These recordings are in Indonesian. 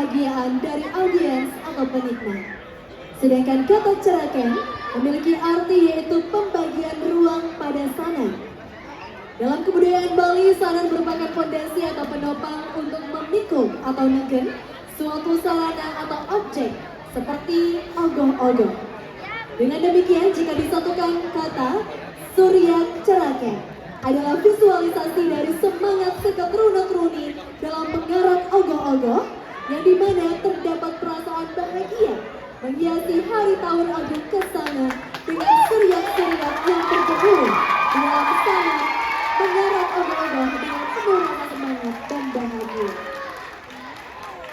kebahagiaan dari audiens atau penikmat. Sedangkan kata cerakan memiliki arti yaitu pembagian ruang pada sanan. Dalam kebudayaan Bali, sanan merupakan fondasi atau penopang untuk memikul atau negen suatu sarana atau objek seperti ogoh-ogoh. Dengan demikian, jika disatukan kata Surya Cerakan adalah visualisasi dari semangat sekat runak-runi dalam menggarap ogoh-ogoh yang dimana terdapat perasaan bahagia menghiasi hari tahun agung kesana dengan surya-surya yang bergemuruh di dalam sana menggarap ogoh-ogoh dengan penuh rasa semangat dan bahagia.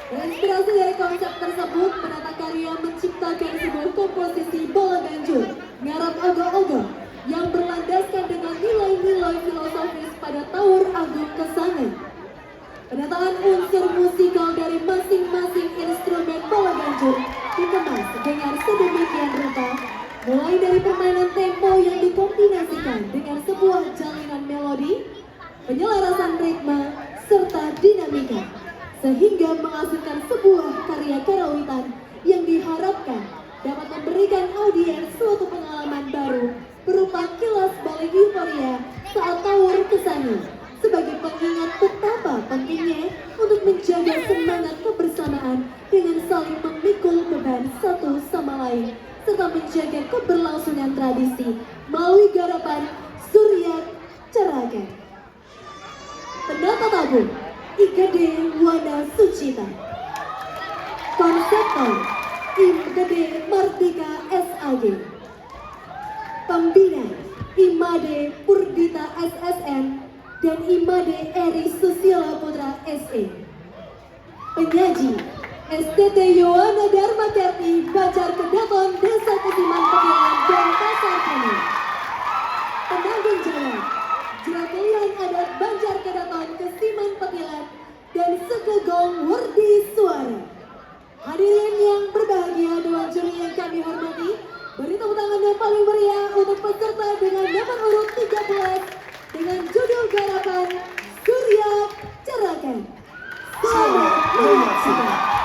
Inspirasi dari konsep tersebut, penata karya menciptakan sebuah komposisi bola ganjur ngarap ogoh-ogoh yang berlandaskan dengan nilai-nilai filosofis pada Taur Agung Kesana. Penataan unsur musikal dari masing-masing instrumen bola ganjur dikemas dengan sedemikian rupa, mulai dari permainan tempo yang dikombinasikan dengan sebuah jalinan melodi, penyelarasan ritme, serta dinamika, sehingga menghasilkan sebuah karya karawitan yang diharapkan dapat memberikan audiens suatu pengalaman baru berupa kilas balik euforia saat Taur Kesana sebagai pengingat betapa pentingnya untuk menjaga semangat kebersamaan dengan saling memikul beban satu sama lain serta menjaga keberlangsungan tradisi melalui garapan Surya Cerakan. Penata tabung Igede Wana Sucita. Konseptor Igede Martika SAG. Pembina Imade Purdita SSN dan Imade Eri Susila Putra SE. Penyaji STT Yohana Dharma Kerti Banjar Kedaton Desa Kesiman Petilan dan Pasar Kini. Penanggung jawab Jerakelian Adat Banjar Kedaton Kesiman Petilan dan Sekegong Werdi Suara. Hadirin yang berbahagia, dewan juri yang kami hormati, beri tepuk tangan yang paling meriah untuk peserta dengan nomor urut 13 dengan judul garapan Surya Cerakan. Selamat menyaksikan.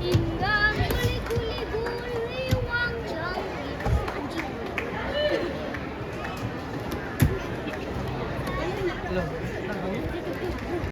Hingga guli-guli wangjang. Belum.